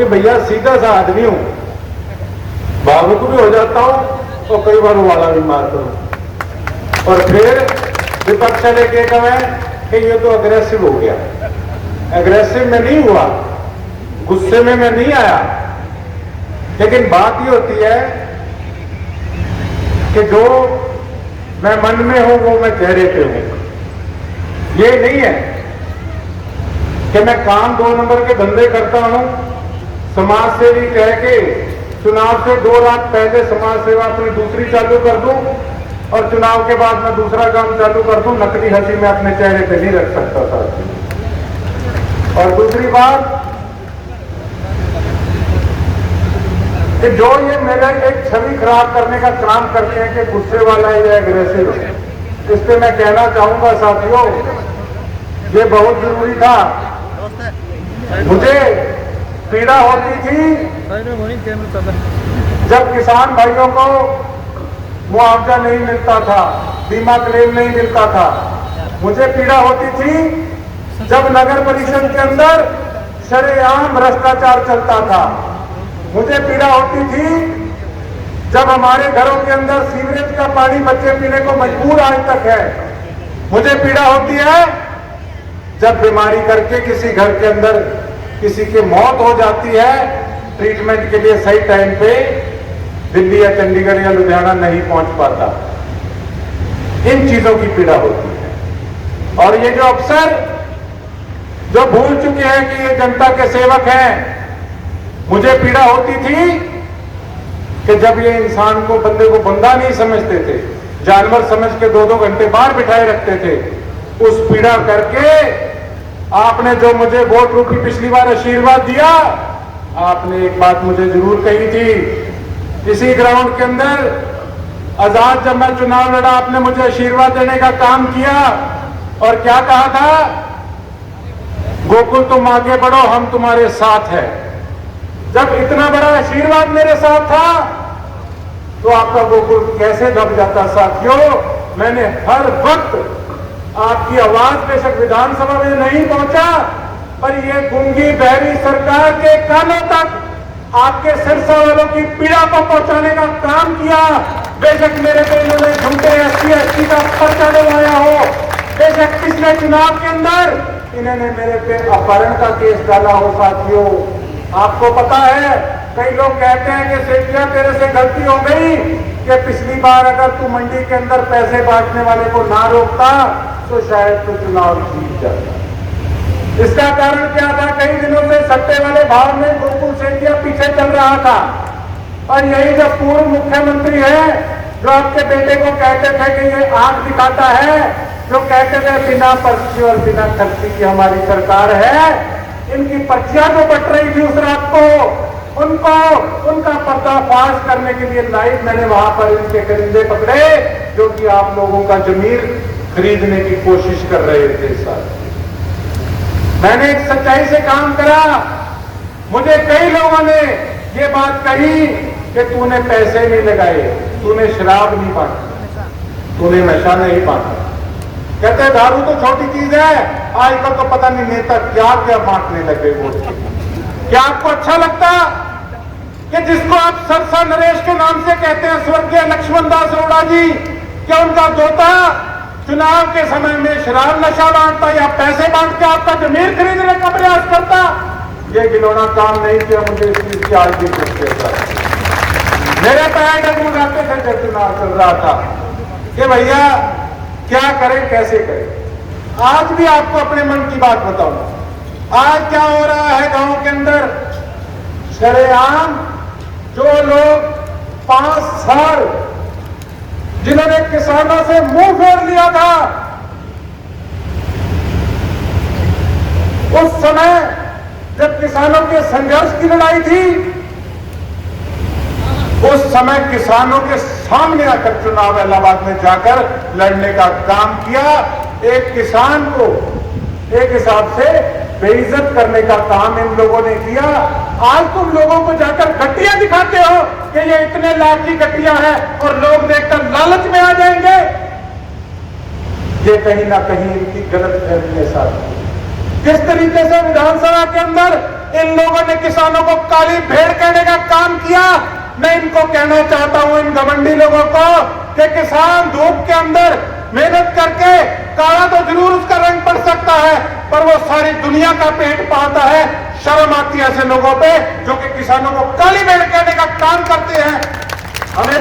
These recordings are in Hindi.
क्योंकि भैया सीधा सा आदमी हूं, भावुक भी हो जाता हूं और कई बार वाला भी मारता हूं। और फिर विपक्ष लेके कहे कि ये तो अग्रेसिव हो गया। अग्रेसिव में नहीं हुआ, गुस्से में मैं नहीं आया, लेकिन बात ये होती है कि जो मैं मन में हूं वो मैं चेहरे पे हूं। ये नहीं है कि मैं काम 2 नंबर के धंधे करता हूं, समाज सेवी कह के चुनाव से 2 रात पहले समाज सेवा अपनी दूसरी चालू कर दूं और चुनाव के बाद मैं दूसरा काम चालू कर दूं। नकली हंसी मैं अपने चेहरे पे नहीं रख सकता था। और दूसरी बात कि जो ये मेरा एक छवि खराब करने का काम करते हैं कि गुस्से वाला या एग्रेसिव, इस पे मैं कहना चाहूंगा साथियों, ये बहुत जरूरी था। मुझे पीड़ा होती थी जब किसान भाइयों को मुआवजा नहीं मिलता था, बीमा क्लेम नहीं मिलता था। मुझे पीड़ा होती थी जब नगर परिषद के अंदर शरेआम भ्रष्टाचार चलता था। मुझे पीड़ा होती थी जब हमारे घरों के अंदर सीवरेज का पानी बच्चे पीने को मजबूर आज तक है। मुझे पीड़ा होती है जब बीमारी करके किसी घर के अंदर किसी की मौत हो जाती है, ट्रीटमेंट के लिए सही टाइम पे दिल्ली या चंडीगढ़ या लुधियाना नहीं पहुंच पाता। इन चीजों की पीड़ा होती है। और ये जो अफसर जो भूल चुके हैं कि ये जनता के सेवक हैं, मुझे पीड़ा होती थी कि जब ये इंसान को, बंदे को बंदा नहीं समझते थे, जानवर समझ के 2-2 घंटे बाहर बिठाए रखते थे। उस पीड़ा करके आपने जो मुझे वोट रूपी पिछली बार आशीर्वाद दिया, आपने एक बात मुझे जरूर कही थी इसी ग्राउंड के अंदर, आजाद जब मैं चुनाव लड़ा, आपने मुझे आशीर्वाद देने का काम किया और क्या कहा था, गोकुल तुम आगे बढ़ो, हम तुम्हारे साथ हैं। जब इतना बड़ा आशीर्वाद मेरे साथ था तो आपका गोकुल कैसे दब जाता साथियों। मैंने हर वक्त आपकी आवाज बेशक विधानसभा में नहीं पहुंचा, पर ये गूंगी बहरी सरकार के कानों तक आपके सिरसा वालों की पीड़ा को पहुंचाने का काम किया। बेशक मेरे पे इन्होंने झूठे SC का पर्चा डलवाया हो, बेशक पिछले चुनाव के अंदर इन्होंने मेरे पे अपहरण का केस डाला हो। साथियों, आपको पता है, कई लोग कहते हैं कि सेठिया तेरे से गलती हो गई कि पिछली बार अगर तू मंडी के अंदर पैसे बांटने वाले को ना रोकता तो शायद तू चुनाव जीत जाता। इसका कारण क्या था, कई दिनों से सट्टे वाले भाव में गोकुल सेठिया पीछे चल रहा था। और यही जब पूर्व मुख्यमंत्री है जो आपके बेटे को कहते थे कि ये आंख दिखाता है, जो कहते थे बिना पर्ची और बिना खर्ची की हमारी सरकार है, इनकी पर्चियां जो बट रही थी उस रात को, उनको उनका पर्दाफाश करने के लिए लाइव मैंने वहां पर इनके करिंदे पकड़े जो कि आप लोगों का जमीर खरीदने की कोशिश कर रहे थे। साथ मैंने एक सच्चाई से काम करा। मुझे कई लोगों ने ये बात कही कि तूने पैसे नहीं लगाए, तूने शराब नहीं बांटी, तूने नशा नहीं बांटा। कहते दारू तो छोटी चीज है, आजकल तो पता नहीं नेता क्या क्या बांटने लगे वोट के। क्या आपको अच्छा लगता कि जिसको आप सरसा नरेश के नाम से कहते हैं, स्वर्गीय लक्ष्मण दास अरोड़ा जी, क्या उनका दोता चुनाव के समय में शराब नशा बांटता या पैसे बांट के आपका जमीर खरीदने का प्रयास करता? ये गिलोना काम नहीं किया। मुझे इस चीज की आज भी कुछ मेरे पैर डगमगाते थे जब चुनाव चल रहा था कि भैया क्या करें, कैसे करें। आज भी आपको अपने मन की बात बताऊं। आज क्या हो रहा है गांव के अंदर, शरेआम जो लोग 5 साल जिन्होंने किसानों से मुंह फेर लिया था, उस समय जब किसानों के संघर्ष की लड़ाई थी, उस समय किसानों के सामने आकर चुनाव इलाहाबाद में जाकर लड़ने का काम किया। एक किसान को एक हिसाब से बेइज्जत करने का काम इन लोगों ने किया। आज तुम लोगों को जाकर गट्टियां दिखाते हो कि ये इतने लाख की गट्टियां हैं और लोग देखकर लालच में आ जाएंगे। ये कहीं ना कहीं इनकी गलत फहमी के साथ किस तरीके से विधानसभा के अंदर इन लोगों ने किसानों को काली भेड़ कहने का काम किया। मैं इनको कहना चाहता हूं, इन घमंडी लोगों को, कि किसान धूप के अंदर मेहनत करके काला तो जरूर उसका रंग पड़ सकता है, पर वो सारी दुनिया का पेट पालता है। शर्म आती है ऐसे लोगों पे जो कि किसानों को काली भेड़ कहने का काम करते हैं। हमें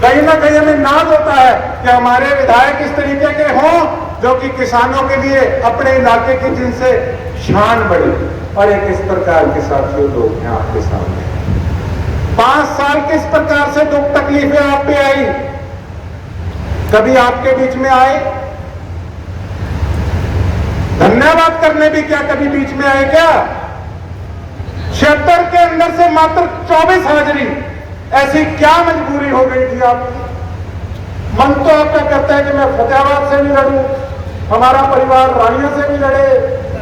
कहीं ना कहीं हमें नाज होता है कि हमारे विधायक इस तरीके के हों जो कि किसानों के लिए अपने इलाके की जिनसे शान बढ़े। और एक इस प्रकार के साथियों लोग हैं आपके सामने। 5 साल किस प्रकार से दुख तकलीफें आप पे आई, कभी आपके बीच में आए धन्यवाद करने भी, क्या कभी बीच में आए क्या? 76 के अंदर से मात्र 24 हाजिरी, ऐसी क्या मजबूरी हो गई थी आपकी? मन तो आपका कहता है कि मैं फतेहाबाद से भी लड़ूं, हमारा परिवार रानिया से भी लड़े,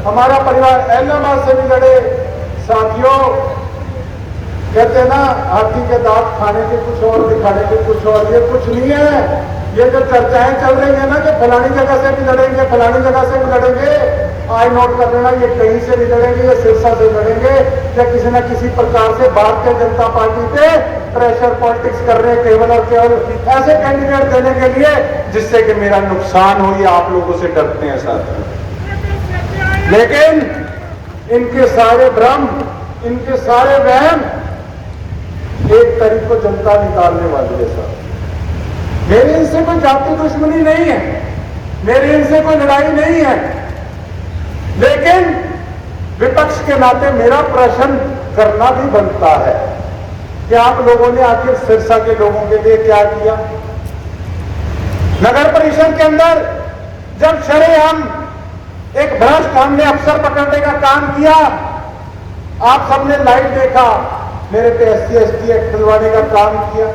हमारा परिवार ऐलाहाबाद से भी लड़े। साथियों, कहते हैं ना, हाथी के दांत खाने के कुछ और, दिखाने के कुछ और। ये कुछ नहीं है। ये जो चर्चाएं चल रही है ना कि फलानी जगह से भी लड़ेंगे, फलानी जगह से भी लड़ेंगे, आज नोट कर लेना, ये कहीं से भी लड़ेंगे, ये सिरसा से लड़ेंगे, या किसी न किसी प्रकार से भारतीय जनता पार्टी पे प्रेशर पॉलिटिक्स कर रहे हैं केवल और केवल ऐसे कैंडिडेट देने के लिए जिससे कि मेरा नुकसान हो। ये आप लोगों से डरते हैं साथियों। लेकिन इनके सारे भ्रम, इनके सारे वहम एक तारीख को जनता निकालने वाली है साहब। मेरी इनसे कोई जाति दुश्मनी नहीं है, मेरी इनसे कोई लड़ाई नहीं है, लेकिन विपक्ष के नाते मेरा प्रश्न करना भी बनता है कि आप लोगों ने आखिर सिरसा के लोगों के लिए क्या किया? नगर परिषद के अंदर जब शरेआम एक भ्रष्ट हमने अफसर पकड़ने का काम किया, आप सबने लाइव देखा, मेरे पे SC/ST एक्ट दिलवाने का काम किया,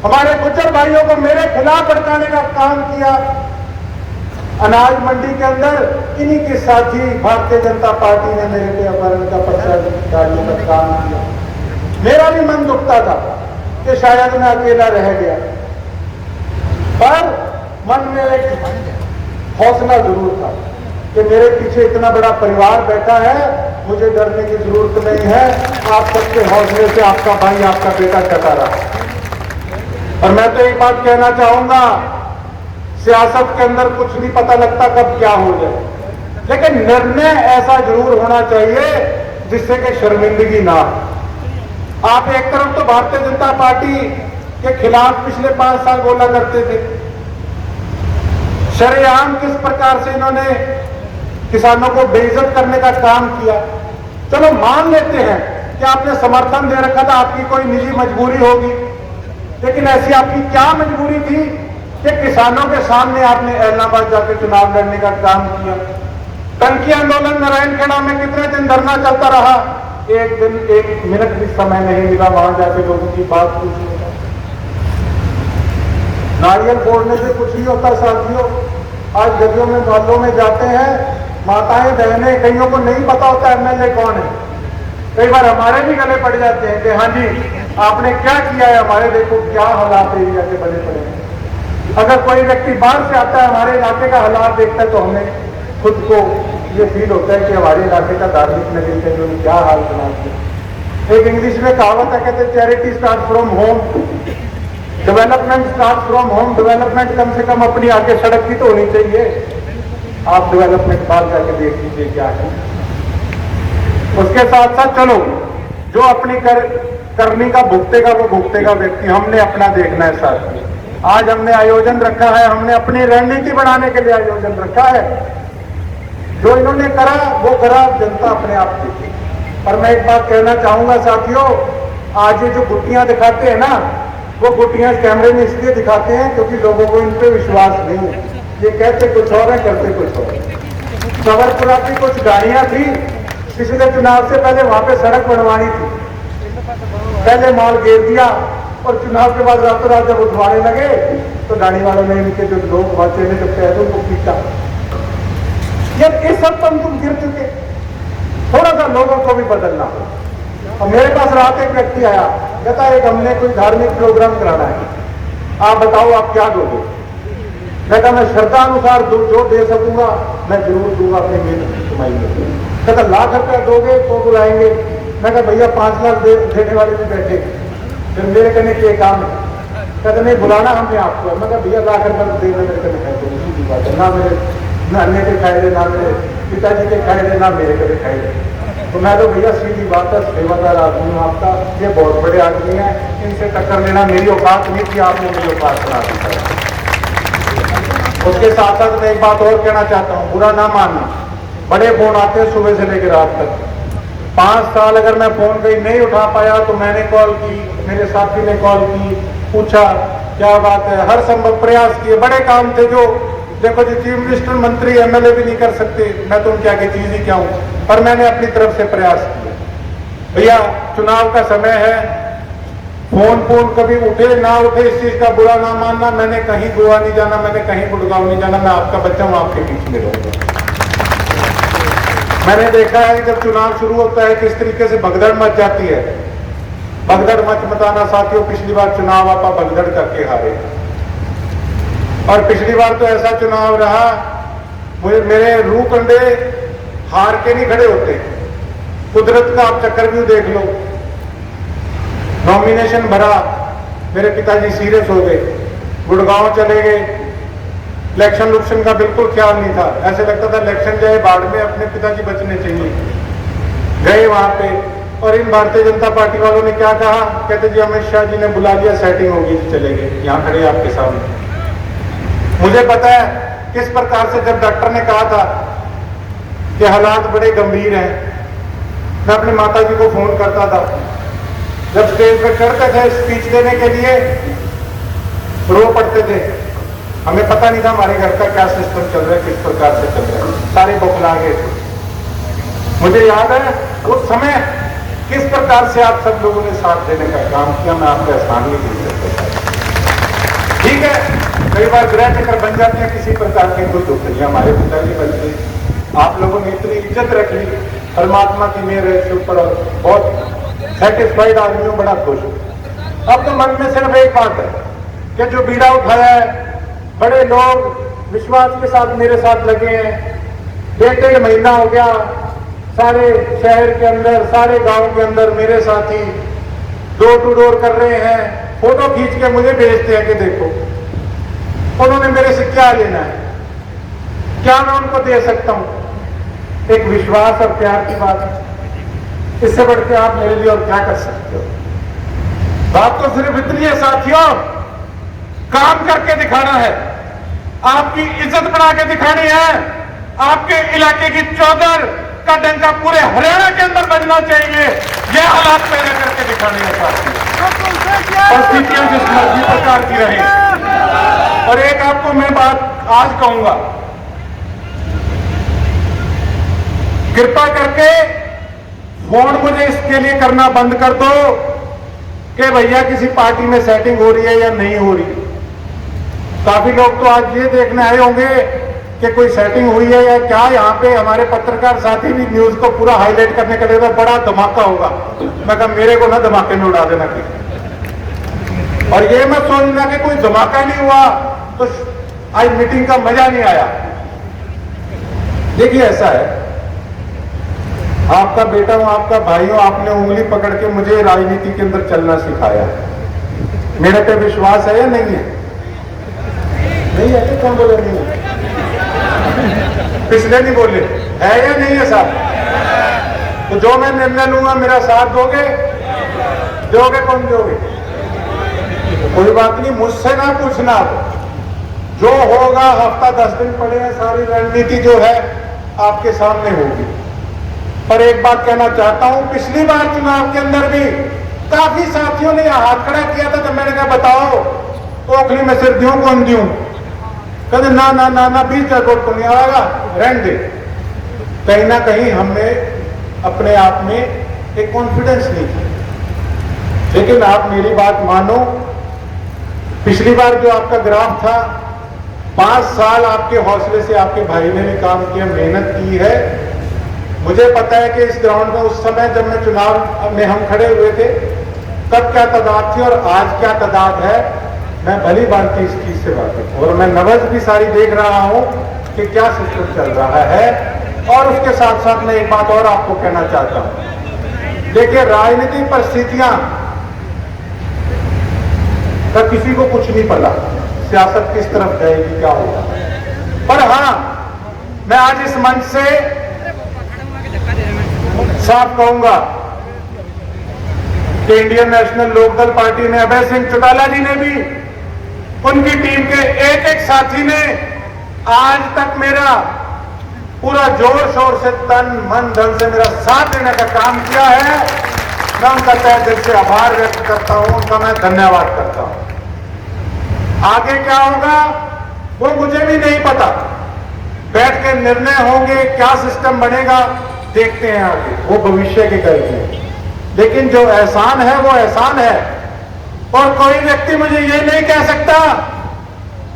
हमारे गुज्जर भाइयों को मेरे खिलाफ भड़काने का काम किया। अनाज मंडी के अंदर इन्हीं के साथी भारतीय जनता पार्टी ने मेरे पे अपहरण का पर्चा डालने का काम किया। मेरा भी मन दुखता था कि शायद मैं अकेला रह गया, पर मन में एक हौसला जरूर था कि मेरे पीछे इतना बड़ा परिवार बैठा है, मुझे डरने की जरूरत नहीं है। आप सबके हौसले से आपका भाई, आपका बेटा टका रहा। और मैं तो एक बात कहना चाहूंगा, सियासत के अंदर कुछ नहीं पता लगता कब क्या हो जाए, लेकिन निर्णय ऐसा जरूर होना चाहिए जिससे कि शर्मिंदगी ना। आप एक तरफ तो भारतीय जनता पार्टी के खिलाफ पिछले 5 साल बोला करते थे, शरेआम किस प्रकार से इन्होंने किसानों को बेइज्जत करने का काम किया। चलो मान लेते हैं कि आपने समर्थन दे रखा था, आपकी कोई निजी मजबूरी होगी, लेकिन ऐसी आपकी क्या मजबूरी थी कि किसानों के सामने आपने ऐलाहाबाद जाकर चुनाव लड़ने का काम किया? टंकी आंदोलन नारायणखेड़ा में कितने दिन धरना चलता रहा, एक दिन 1 मिनट भी समय नहीं मिला वहां जाके लोगों की बात पूछने का। नारियल फोड़ने से कुछ नहीं होता साथियों। आज गलियों में, मोहल्लों में जाते हैं, माताएं बहनें, कईयों को नहीं पता होता MLA कौन है। कई बार हमारे भी गले पड़ जाते हैं कि हाँ जी आपने क्या किया है, हमारे देखो क्या हालात एरिया के बने पड़े हैं। अगर कोई व्यक्ति बाहर से आता है, हमारे इलाके का हालात देखता है, तो हमें खुद को ये फील होता है कि हमारे इलाके का धार्मिक नगरी है जो क्या हाल बना दिया। एक इंग्लिश में कहावत है, कहते charity start from home, development start from home. Development कम से कम अपनी आगे सड़क की तो होनी चाहिए। आप डेवलपमेंट बात करके देख लीजिए क्या है। उसके साथ साथ चलो जो अपनी करनी का भुगतेगा वो भुगतेगा व्यक्ति, हमने अपना देखना है साथ। आज हमने आयोजन रखा है, हमने अपनी रणनीति बनाने के लिए आयोजन रखा है। जो इन्होंने करा वो करा, जनता अपने आप देखी। पर मैं एक बात कहना चाहूंगा साथियों, आज ये जो गुट्टियां दिखाते हैं ना, वो गुट्टियां कैमरे में इसलिए दिखाते हैं क्योंकि लोगों को इन पे विश्वास नहीं है। ये कहते कुछ और है, करते कुछ और। सवरपुरा की कुछ गाड़ियां थी, पिछले चुनाव से पहले वहां पे सड़क बनवानी थी, पहले माल घेर दिया और चुनाव के बाद रातों रात जब उठवाने लगे तो गाड़ी वालों ने इनके जो लोग वहां चले जो पैदल को पीटा। जब इस सब पर तुम गिर चुके, थोड़ा सा लोगों को भी बदलना हो। और मेरे पास रात एक व्यक्ति आया, कहता एक हमने कोई धार्मिक प्रोग्राम कराना है, आप बताओ आप क्या दोगे? मैं कहा मैं श्रद्धा अनुसार जो दे सकूंगा मैं जरूर दूंगा अपने मेहनत की कमाई में। कहता लाख रुपया दोगे तो बुलाएंगे। मैं कहा भैया 5 लाख देने वाले भी बैठे, फिर मेरे कहने के काम है। कहते नहीं बुलाना हमने आपको। मैं कहा भैया लाख रुपया देना मेरे कहने खाए, तो सीधी बात है, ना मेरे ना अन्य के खाए दे, ना मेरे पिताजी के खाए दे, ना मेरे कभी खाए दे। तो मैं तो भैया सीधी बात है, सेवादार आदमी हूँ आपका, ये बहुत बड़े आदमी हैं, इनसे टक्कर लेना मेरी औकात नहीं थी, आपने मेरी औकात बना दी। उसके साथ साथ मैं एक बात और कहना चाहता हूँ, बुरा ना मानना, बड़े फोन आते हैं सुबह से लेकर रात तक। 5 साल अगर मैं फोन कहीं नहीं उठा पाया तो मैंने कॉल की, मेरे साथी ने कॉल की, पूछा क्या बात है, हर संभव प्रयास किए। बड़े काम थे जो देखो जी चीफ मिनिस्टर, मंत्री, एमएलए भी नहीं कर सकते, मैं तो उनके आगे चीज ही क्या हूं, पर मैंने अपनी तरफ से प्रयास किया। भैया चुनाव का समय है, फोन कभी उठे ना उठे इस चीज का बुरा ना मानना। मैंने कहीं गोवा नहीं जाना, मैंने कहीं गुड़गांव नहीं जाना, मैं आपका बच्चा हूं, आपके बीच में रहूंगा। मैंने देखा है जब चुनाव शुरू होता है किस तरीके से भगदड़ मच जाती है। भगदड़ मच मचाना साथियों, पिछली बार चुनाव आप भगदड़ करके हारे, और पिछली बार तो ऐसा चुनाव रहा, मुझे मेरे रूह कंडे हार के नहीं खड़े होते। कुदरत का आप चक्रव्यूह देख लो, नॉमिनेशन भरा, मेरे पिताजी सीरियस हो गए, गुड़गांव चले गए, इलेक्शन लुक्शन का बिल्कुल ख्याल नहीं था, ऐसे लगता था इलेक्शन जाए बाढ़ में, अपने पिताजी बचने चाहिए। गए वहां पे, और इन भारतीय जनता पार्टी वालों ने क्या कहा, कहते जी अमित शाह जी ने बुला लिया, सेटिंग होगी, चले गए। यहाँ खड़े आपके सामने, मुझे पता है किस प्रकार से जब डॉक्टर ने कहा था कि हालात बड़े गंभीर हैं, मैं अपनी माता जी को फोन करता था, जब स्टेज पे चढ़ते थे स्पीच देने के लिए रो पड़ते थे। हमें पता नहीं था हमारे घर का क्या सिस्टम चल रहा है, किस प्रकार से चल रहा है, सारे बौखला गए थे। मुझे याद है उस समय किस प्रकार से आप सब लोगों ने साथ देने का काम किया, मैं आपको एहसान नहीं दे सकता। ठीक है, कई बार ग्रह चक्कर बन जाते हैं, किसी प्रकार के कोई दुख नहीं, हमारे पिताजी बच्चे, आप लोगों ने इतनी इज्जत रख ली, परमात्मा की मेहर है, ऊपर बहुत सेटिस्फाइड आदमी हूं, बड़ा खुश हूं। अब तो मन में सिर्फ एक बात है कि जो बीड़ा उठाया है, बड़े लोग विश्वास के साथ मेरे साथ लगे हैं, 1.5 महीना हो गया, सारे शहर के अंदर, सारे गांव के अंदर मेरे साथी डोर टू डोर कर रहे हैं, फोटो खींच के मुझे भेजते हैं कि देखो उन्होंने मेरे से क्या लेना है, क्या मैं उनको दे सकता हूं। एक विश्वास और प्यार की बात है, इससे बढ़ के आप मेरे लिए और क्या कर सकते हो। बात तो सिर्फ इतनी है साथियों, काम करके दिखाना है, आपकी इज्जत बना के दिखानी है, आपके इलाके की चौधर का डंका पूरे हरियाणा के अंदर बजना चाहिए, यह हालात पैदा करके दिखाने हैं साथियों। परिस्थितियां जिस मर्जी प्रकार की रहे। और एक आपको मैं बात आज कहूंगा, कृपा करके फोन मुझे इसके लिए करना बंद कर दो कि भैया किसी पार्टी में सेटिंग हो रही है या नहीं हो रही। काफी लोग तो आज ये देखने आए होंगे कि कोई सेटिंग हुई है या क्या। यहाँ पे हमारे पत्रकार साथी भी न्यूज को पूरा हाईलाइट करने के लिए तो बड़ा धमाका होगा, मैं कहा मेरे को ना धमाके में उड़ा देना किसी। और ये मत सोचना कि कोई धमाका नहीं हुआ तो आज मीटिंग का मजा नहीं आया। देखिए ऐसा है, आपका बेटा हूं, आपका भाई हूं, आपने उंगली पकड़ के मुझे राजनीति के अंदर चलना सिखाया। मेरे पे विश्वास है या नहीं है? नहीं है तो कौन बोले नहीं है? पिछले नहीं बोले, है या नहीं है साहब? तो जो मैं निर्णय लूंगा मेरा साथ दोगे? दोगे? कौन दोगे? कोई बात नहीं, मुझसे ना पूछना, जो होगा हफ्ता 10 दिन पड़े हैं, सारी रणनीति जो है आपके सामने होगी। पर एक बात कहना चाहता हूं, पिछली बार चुनाव के अंदर भी काफी साथियों ने हाथ खड़ा किया था, तो मैंने कहा बताओ ओखली में सिर दूं कौन दूं? कहते ना ना ना ना 20,000 वोट को नहीं आएगा, रहने दे। कहीं ना कहीं हमें अपने आप में एक कॉन्फिडेंस नहीं था। लेकिन आप मेरी बात मानो, पिछली बार जो आपका ग्राफ था, 5 साल आपके हौसले से आपके भाई ने भी काम किया, मेहनत की है। मुझे पता है कि इस ग्राउंड में उस समय जब मैं चुनाव में हम खड़े हुए थे तब क्या तादाद थी और आज क्या तादाद है, मैं भली भांति इस चीज से वाकिफ हूं। और मैं नब्ज भी सारी देख रहा हूं कि क्या सिस्टम चल रहा है। और उसके साथ साथ मैं एक बात और आपको कहना चाहता हूं। देखिए, राजनीतिक परिस्थितियां का किसी को कुछ नहीं पता, सियासत किस तरफ जाएगी, क्या होगा। पर हां, मैं आज इस मंच से साफ कहूंगा कि इंडियन नेशनल लोकदल पार्टी ने, अभय सिंह चौटाला जी ने भी, उनकी टीम के एक एक साथी ने आज तक मेरा पूरा जोर शोर से, तन मन धन से मेरा साथ देने का काम किया है। मैं उनका तहे दिल से आभार व्यक्त करता हूं, उनका मैं धन्यवाद करता हूं। आगे क्या होगा वो मुझे भी नहीं पता, बैठ के निर्णय होंगे, क्या सिस्टम बनेगा देखते हैं आगे, वो भविष्य के करेंगे। लेकिन जो एहसान है वो एहसान है, और कोई व्यक्ति मुझे ये नहीं कह सकता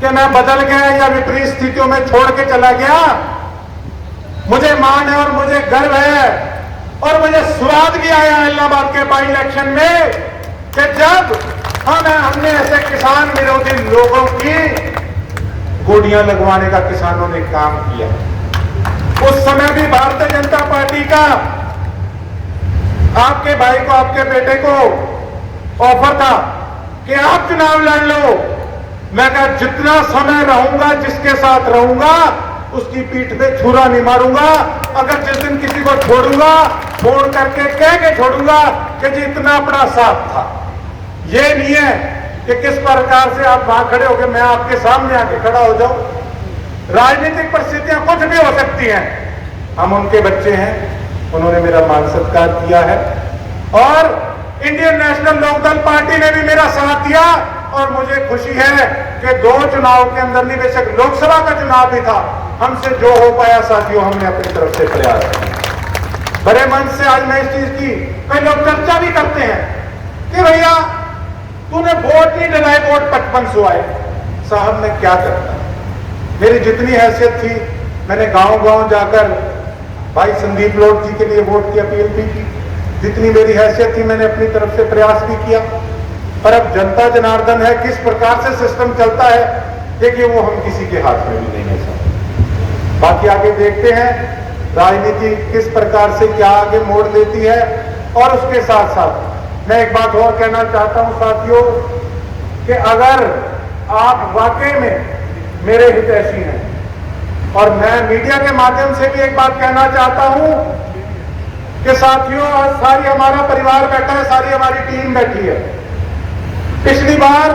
कि मैं बदल गया या विपरीत स्थितियों में छोड़ के चला गया। मुझे मान है और मुझे गर्व है और मुझे स्वाद भी आया इलाहाबाद के बाई इलेक्शन में कि जब हमने ऐसे किसान विरोधी लोगों की गोलियां लगवाने का किसानों ने काम किया। उस समय भी भारतीय जनता पार्टी का आपके भाई को, आपके बेटे को ऑफर था कि आप चुनाव लड़ लो। मैं कहा जितना समय रहूंगा, जिसके साथ रहूंगा, उसकी पीठ पे छुरा नहीं मारूंगा। अगर जिस दिन किसी को छोड़ूंगा, फोन करके कह के छोड़ूंगा कि जी इतना बड़ा साथ था। ये नहीं है कि किस प्रकार से आप वहां खड़े होकर मैं आपके सामने आके खड़ा हो जाऊं। राजनीतिक परिस्थितियां कुछ भी हो सकती हैं, हम उनके बच्चे हैं, उन्होंने मेरा मान सत्कार किया है और इंडियन नेशनल लोकदल पार्टी ने भी मेरा साथ दिया। और मुझे खुशी है कि 2 चुनाव के अंदर, नहीं बेशक लोकसभा का चुनाव भी था, हमसे जो हो पाया साथियों हमने अपनी तरफ से प्रयास किया। बड़े मन से आज मैं इस चीज की, कई लोग चर्चा भी करते हैं कि भैया तूने वोट नहीं डलाए, वोट 5500 आए। साहब मैं क्या करता, मेरी जितनी हैसियत थी मैंने गांव-गांव जाकर भाई संदीप लोड जी के लिए वोट की अपील भी की। जितनी मेरी हैसियत थी मैंने अपनी तरफ से प्रयास भी किया। पर अब जनता जनार्दन है, किस प्रकार से सिस्टम चलता है देखिए, वो हम किसी के हाथ में भी नहीं है साहब। बाकी आगे देखते हैं राजनीति किस प्रकार से क्या आगे मोड़ लेती है। और उसके साथ साथ मैं एक बात और कहना चाहता हूं साथियों कि अगर आप वाकई में मेरे हितैषी हैं, और मैं मीडिया के माध्यम से भी एक बात कहना चाहता हूं कि साथियों आज सारी हमारा परिवार बैठा है, सारी हमारी टीम बैठी है। पिछली बार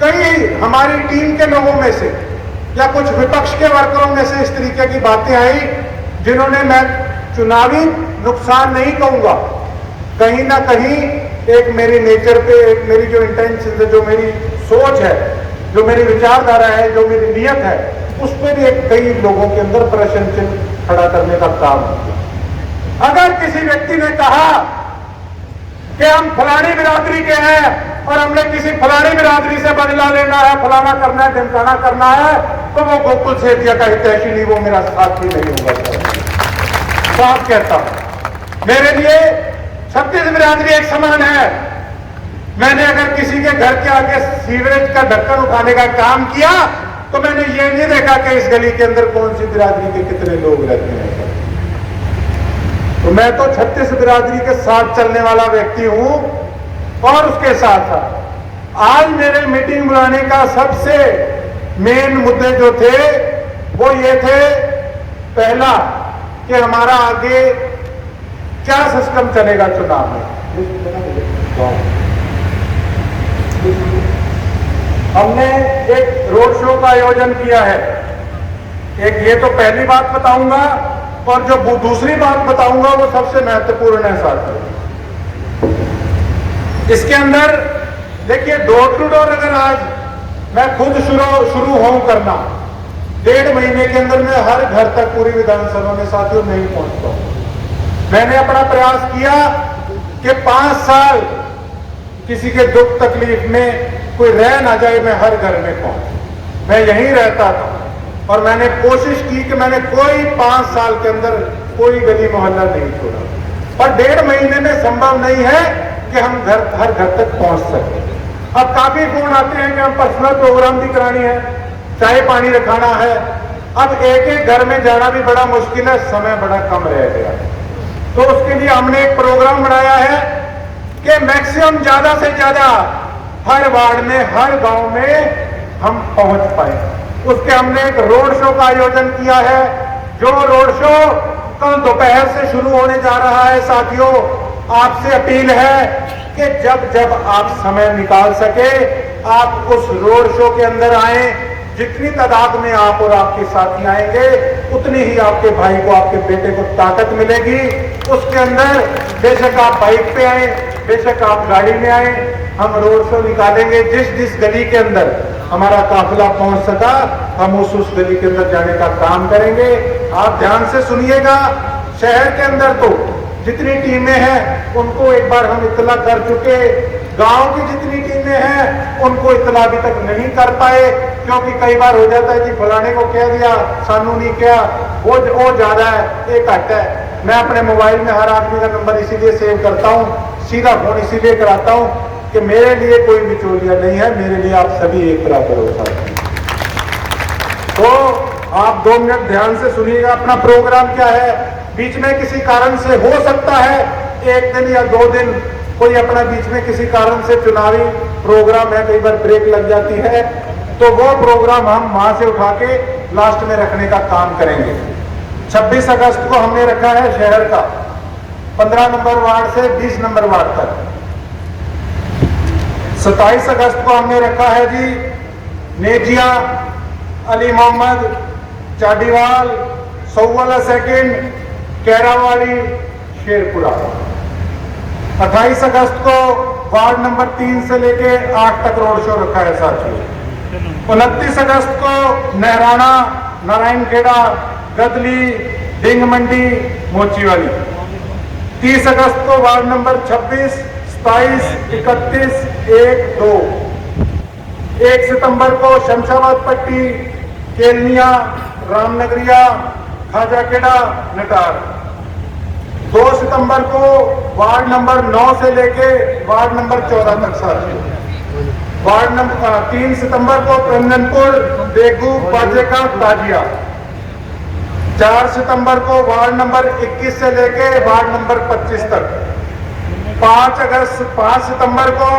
कई हमारी टीम के लोगों में से या कुछ विपक्ष के वर्करों में से इस तरीके की बातें आई जिन्होंने, मैं चुनावी नुकसान नहीं कहूंगा, कहीं ना कहीं एक मेरी नेचर पे, एक मेरी जो इंटेंशन है, जो मेरी सोच है, जो मेरी विचारधारा है, जो मेरी नीयत है, उस पर भी एक कई लोगों के अंदर प्रश्न चिन्ह खड़ा करने का काम किया। अगर किसी व्यक्ति ने कहा कि हम फलानी बिरादरी के हैं और हमने किसी फलानी बिरादरी से बदला लेना है, फलाना करना है, ढिमकाना करना है, तो वो गोकुल सेठिया का हितैषी नहीं, वो मेरा साथी नहीं होगा। साफ कहता हूं, मेरे लिए 36 बिरादरी एक समान है। मैंने अगर किसी के घर के आगे सीवरेज का ढक्कन उठाने का काम किया तो मैंने ये नहीं देखा कि इस गली के अंदर कौन सी बिरादरी के कितने लोग रहते हैं। तो मैं तो 36 बिरादरी के साथ चलने वाला व्यक्ति हूं। और उसके साथ साथ आज मेरे मीटिंग बुलाने का सबसे मेन मुद्दे जो थे वो ये थे, पहला कि हमारा आगे क्या सिस्टम चलेगा चुनाव में। हमने एक रोड शो का आयोजन किया है। एक ये तो पहली बात बताऊंगा, और जो दूसरी बात बताऊंगा वो सबसे महत्वपूर्ण है साथियों। इसके अंदर देखिए, डोर टू डोर अगर आज मैं खुद शुरू हूं करना, 1.5 महीने के अंदर मैं हर घर तक पूरी विधानसभा में साथियों नहीं पहुंचता हूं। मैंने अपना प्रयास किया कि 5 साल किसी के दुख तकलीफ में कोई रह ना जाए, मैं हर घर में पहुंचूं। मैं यहीं रहता था और मैंने कोशिश की कि मैंने कोई 5 साल के अंदर कोई गली मोहल्ला नहीं छोड़ा। पर 1.5 महीने में संभव नहीं है कि हम हर घर तक पहुंच सके। अब काफी फोन आते हैं कि हम पर्सनल प्रोग्राम भी करानी है, चाय पानी रखाना है, अब एक एक घर में जाना भी बड़ा मुश्किल है, समय बड़ा कम रह गया। तो उसके लिए हमने एक प्रोग्राम बनाया है कि मैक्सिमम ज्यादा से ज्यादा हर वार्ड में, हर गांव में हम पहुंच पाए। उसके हमने एक रोड शो का आयोजन किया है, जो रोड शो कल दोपहर से शुरू होने जा रहा है। साथियों, आपसे अपील है कि जब जब आप समय निकाल सके, आप उस रोड शो के अंदर आए। जितनी तादाद में आप और आपके साथी आएंगे, उतनी ही आपके भाई को, आपके बेटे को ताकत मिलेगी। उसके अंदर बेशक आप बाइक पे आए, बेशक आप गाड़ी में आए, हम रोड शो निकालेंगे। जिस जिस गली के अंदर हमारा काफिला पहुंच सका, हम उस गली के अंदर जाने का काम करेंगे। आप ध्यान से सुनिएगा। शहर के अंदर तो जितनी टीमें हैं उनको एक बार हम इत्तला कर चुके, गांव की जितनी टीमें हैं उनको इत्तला अभी तक नहीं कर पाए, क्योंकि कई बार हो जाता है कि फलाने को कह दिया, सानू नहीं किया, वो ज्यादा है, ये घट है। मैं अपने मोबाइल में हर आदमी का नंबर इसीलिए सेव करता हूँ, सीधा फोन इसीलिए कराता हूँ कि मेरे लिए कोई बिचौलिया नहीं है, मेरे लिए आप सभी एक बराबर हो सकते हैं। तो आप 2 मिनट ध्यान से सुनिएगा। अपना प्रोग्राम क्या है, बीच में किसी कारण से हो सकता है 1 दिन या 2 दिन कोई अपना बीच में किसी कारण से चुनावी प्रोग्राम है, कई बार ब्रेक लग जाती है, तो वो प्रोग्राम हम वहां से उठा के लास्ट में रखने का काम करेंगे। 26 अगस्त को हमने रखा है शहर का 15 नंबर वार्ड से 20 नंबर वार्ड तक। 27 अगस्त को हमने रखा है जी नेजिया, अली मोहम्मद, चाडीवाल, सौवाला सेकंड, कैरावाड़ी, शेरपुरा। 28 अगस्त को वार्ड नंबर 3 से लेके 8 तक रोड शो रखा है साथियों। 29 अगस्त को नहराना, नारायणखेड़ा, गदली, डिंग मंडी, मोचीवाली। 30 अगस्त को वार्ड नंबर 26, 27, 31, 1, 2। 1 सितंबर को शमशाबाद पट्टी, केलनिया, रामनगरिया, खाजाखेड़ा, नटार। 2 सितंबर को वार्ड नंबर 9 से लेके वार्ड नंबर 14 तक साथियों। वार्ड नंबर 3 सितंबर को क्रंदनपुर, देगू, बाजेका, ताजिया। 4 सितंबर को वार्ड नंबर 21 से लेके वार्ड नंबर 25 तक। 5 सितंबर को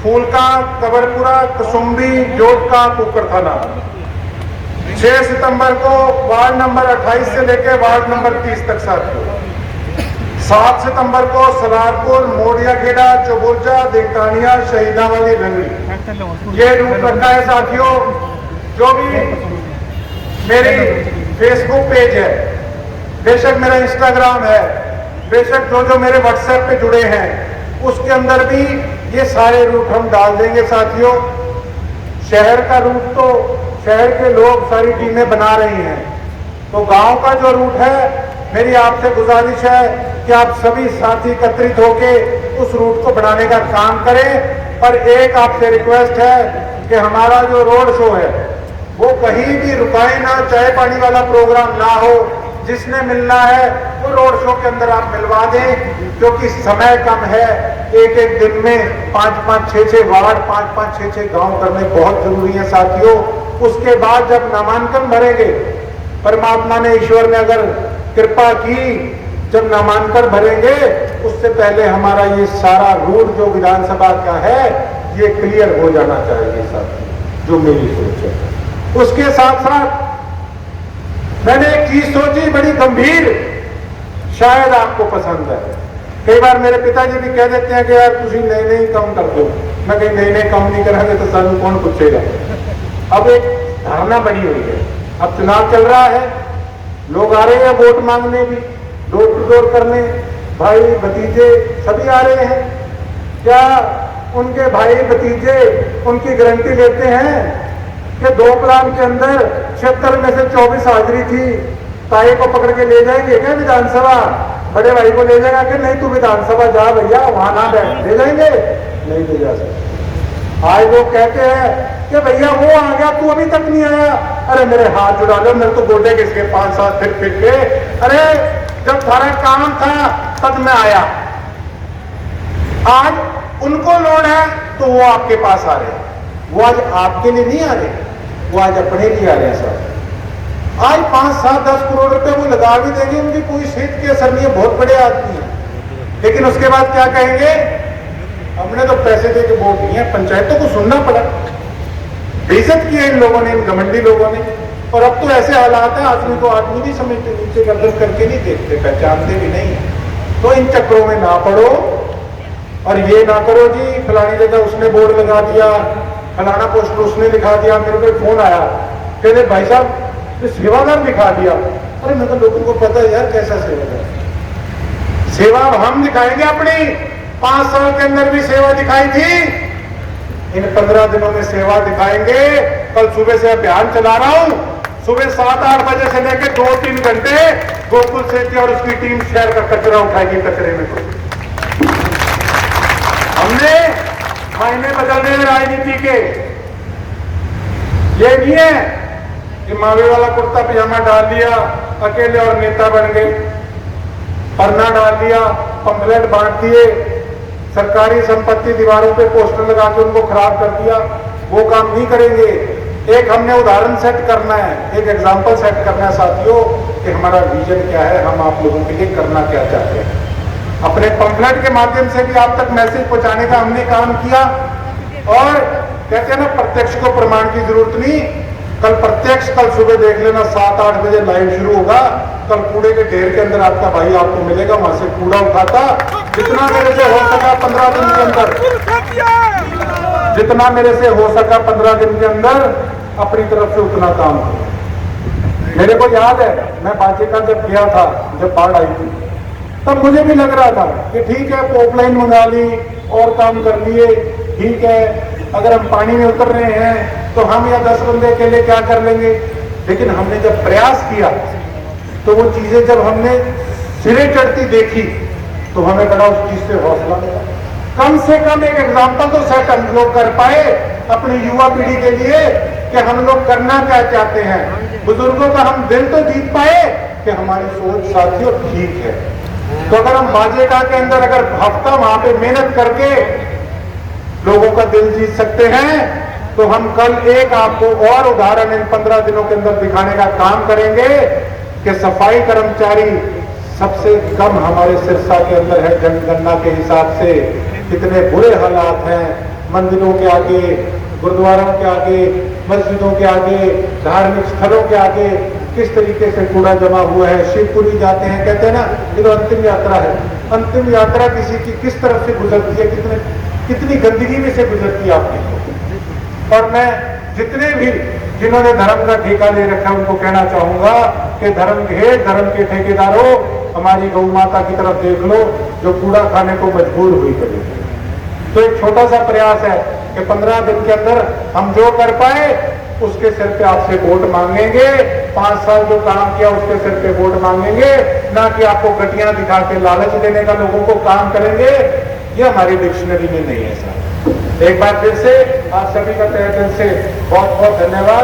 फूलका, कबरपुरा, कसुम्बी, जोधका, कुकर थाना। 6 सितंबर को वार्ड नंबर 28 से लेके वार्ड नंबर 30 तक साथियों। 7 सितंबर को सलारपुर, मोडियाखेड़ा, चौबुर्जा, देवकानिया, शहीदावाली, रंगली। ये रूट रखा है साथियों। जो भी मेरी फेसबुक पेज है, बेशक मेरा इंस्टाग्राम है, बेशक जो मेरे व्हाट्सएप पे जुड़े हैं, उसके अंदर भी ये सारे रूट हम डाल देंगे साथियों। शहर का रूट तो शहर के लोग सारी टीमें बना रही हैं, तो गांव का जो रूट है, मेरी आपसे गुजारिश है कि आप सभी साथी एकत्रित होके उस रूट को बनाने का काम करें। पर एक आपसे रिक्वेस्ट है कि हमारा जो रोड शो है वो कहीं भी रुकाए ना, चाय पानी वाला प्रोग्राम ना हो। जिसने मिलना है वो रोड शो के अंदर आप मिलवा दें, क्योंकि समय कम है। एक एक दिन में 5-5, 6-6 वार्ड, 5-5, 6-6 गांव करने बहुत जरूरी है साथियों। उसके बाद जब नामांकन भरेंगे, परमात्मा ने, ईश्वर ने अगर कृपा की, जब नामांकन भरेंगे उससे पहले हमारा ये सारा रूट जो विधानसभा का है ये क्लियर हो जाना चाहिए साथियों, जो मेरी सोच है। उसके साथ साथ मैंने एक चीज सोची, बड़ी गंभीर, शायद आपको पसंद है। कई बार मेरे पिताजी भी कह देते हैं कि यार तुझे नई कम कर दो। मैं कहीं नई कम नहीं करांगे तो सानू कौन पूछेगा। अब एक धारणा बनी हुई है, अब चुनाव चल रहा है, लोग आ रहे हैं वोट मांगने भी, डोर टू डोर करने, भाई भतीजे सभी आ रहे हैं। क्या उनके भाई भतीजे उनकी गारंटी लेते हैं कि 2 प्लान के अंदर 76 में से 24 हाजिरी थी, ताई को पकड़ के ले जाएंगे क्या विधानसभा? बड़े भाई को ले जाएगा कि नहीं तू विधानसभा जा भैया, वहां ना बैठ, ले जाएंगे? नहीं ले जा सकते। आज लोग कहते हैं कि भैया वो आ गया, तू अभी तक नहीं आया। अरे मेरे हाथ जुड़ा लो, मेरे तो गोडे किसके 5 साल फिर के, अरे जब सारा काम था तब मैं आया। आज उनको लोड है तो वो आपके पास आ रहे हैं। वो आज आपके लिए नहीं आ रहे, वो आज अपने लिए आ रहे हैं सर। आज 5-7-10 करोड़ रुपए वो लगा भी देंगे, उनकी कोई सेहत के असर नहीं है, बहुत बड़े आदमी हैं, लेकिन उसके बाद क्या कहेंगे, हमने तो पैसे दे के वोट दिए, पंचायतों को सुनना पड़ा, बेइज्जत किया इन लोगों ने, इन घमंडी लोगों ने। और अब तो ऐसे हालात है, आदमी को आदमी नहीं समझते, नीचे गर्दन करके नहीं देखते, पहचानते भी नहीं। तो इन चक्रों में ना पड़ो और ये ना करो जी फलानी जगह उसने बोर्ड लगा दिया, फलाना पोस्टर उसने दिखा दिया। मेरे को फोन आया, कहते भाई साहब तो सेवादार दिखा दिया। अरे मैं तो लोगों को पता है यार कैसा सेवादार, सेवा हम दिखाएंगे अपनी, 5 साल के अंदर भी सेवा दिखाई थी, इन 15 दिनों में सेवा दिखाएंगे। कल सुबह से अभियान चला रहा हूं, सुबह 7-8 बजे से लेकर 2-3 घंटे गोकुल सेठी और उसकी टीम शहर का कचरा उठाएगी, कचरे में को हमने मायने बदल रहे राजनीति के। ये नहीं है कि मावे वाला कुर्ता पजामा डाल लिया अकेले और नेता बन गए, परना डाल लिया, पंपलेट बांट दिए, सरकारी संपत्ति दीवारों पे पोस्टर लगा के उनको खराब कर दिया, वो काम नहीं करेंगे। एक हमने उदाहरण सेट करना है, एक एग्जाम्पल सेट करना है साथियों कि हमारा विजन क्या है, हम आप लोगों के लिए करना क्या चाहते हैं। अपने पंपलेट के माध्यम से भी आप तक मैसेज पहुंचाने का हमने काम किया। और कहते हैं ना प्रत्यक्ष को प्रमाण की जरूरत नहीं, कल प्रत्यक्ष, कल सुबह देख लेना 7-8 बजे लाइव शुरू होगा। कल कूड़े के ढेर के अंदर आपका भाई आपको मिलेगा, वहां से कूड़ा उठाता, जितना मेरे से हो सका 15 दिन के अंदर, जितना मेरे से हो सका 15 दिन के अंदर अपनी तरफ से उतना काम किया। मेरे को याद है मैं बाजिका जब गया था, जब बाढ़ आई थी, तब मुझे भी लग रहा था कि ठीक है पोपलाइन मंगा ली और काम कर लिए, ठीक है अगर हम पानी में उतर रहे हैं तो हम या 10 बंदे अकेले क्या कर लेंगे। लेकिन हमने जब प्रयास किया तो वो चीजें जब हमने सिरे चढ़ती देखी तो हमें बड़ा उस चीज से हौसला मिला। कम से कम एक एग्जाम्पल तो सेट हम लोग कर पाए अपनी युवा पीढ़ी के लिए कि हम लोग करना क्या चाहते हैं। बुजुर्गों का हम दिल तो जीत पाए कि हमारी सोच साथियों ठीक है। तो अगर हम बाजेका के अंदर अगर हफ्ता वहां पे मेहनत करके लोगों का दिल जीत सकते हैं तो हम कल एक आपको और उदाहरण इन 15 दिनों के अंदर दिखाने का काम करेंगे कि सफाई कर्मचारी सबसे कम हमारे सिरसा के अंदर है जनगणना के हिसाब से। कितने बुरे हालात हैं मंदिरों के आगे, गुरुद्वारों के आगे, मस्जिदों के आगे, धार्मिक स्थलों के आगे किस तरीके से कूड़ा जमा हुआ है। शिवपुरी जाते हैं, कहते हैं ना ये तो अंतिम यात्रा है, अंतिम यात्रा किसी की किस तरफ से गुजरती है, कितनी गंदगी में से गुजरती है आपकी। और मैं जितने भी जिन्होंने धर्म का ठेका ले रखा है उनको कहना चाहूंगा कि धर्म के ठेकेदारों हमारी गौ माता की तरफ देख लो जो कूड़ा खाने को मजबूर हुई कभी। तो एक छोटा सा प्रयास है कि 15 दिन के अंदर हम जो कर पाए उसके सिर पे आपसे वोट मांगेंगे। 5 साल जो काम किया उसके सिर पे वोट मांगेंगे, ना कि आपको गटियां दिखा के लालच देने का लोगों को काम करेंगे। ये हमारी डिक्शनरी में नहीं है सर। एक बार फिर से आप सभी का तहे दिल से बहुत बहुत धन्यवाद।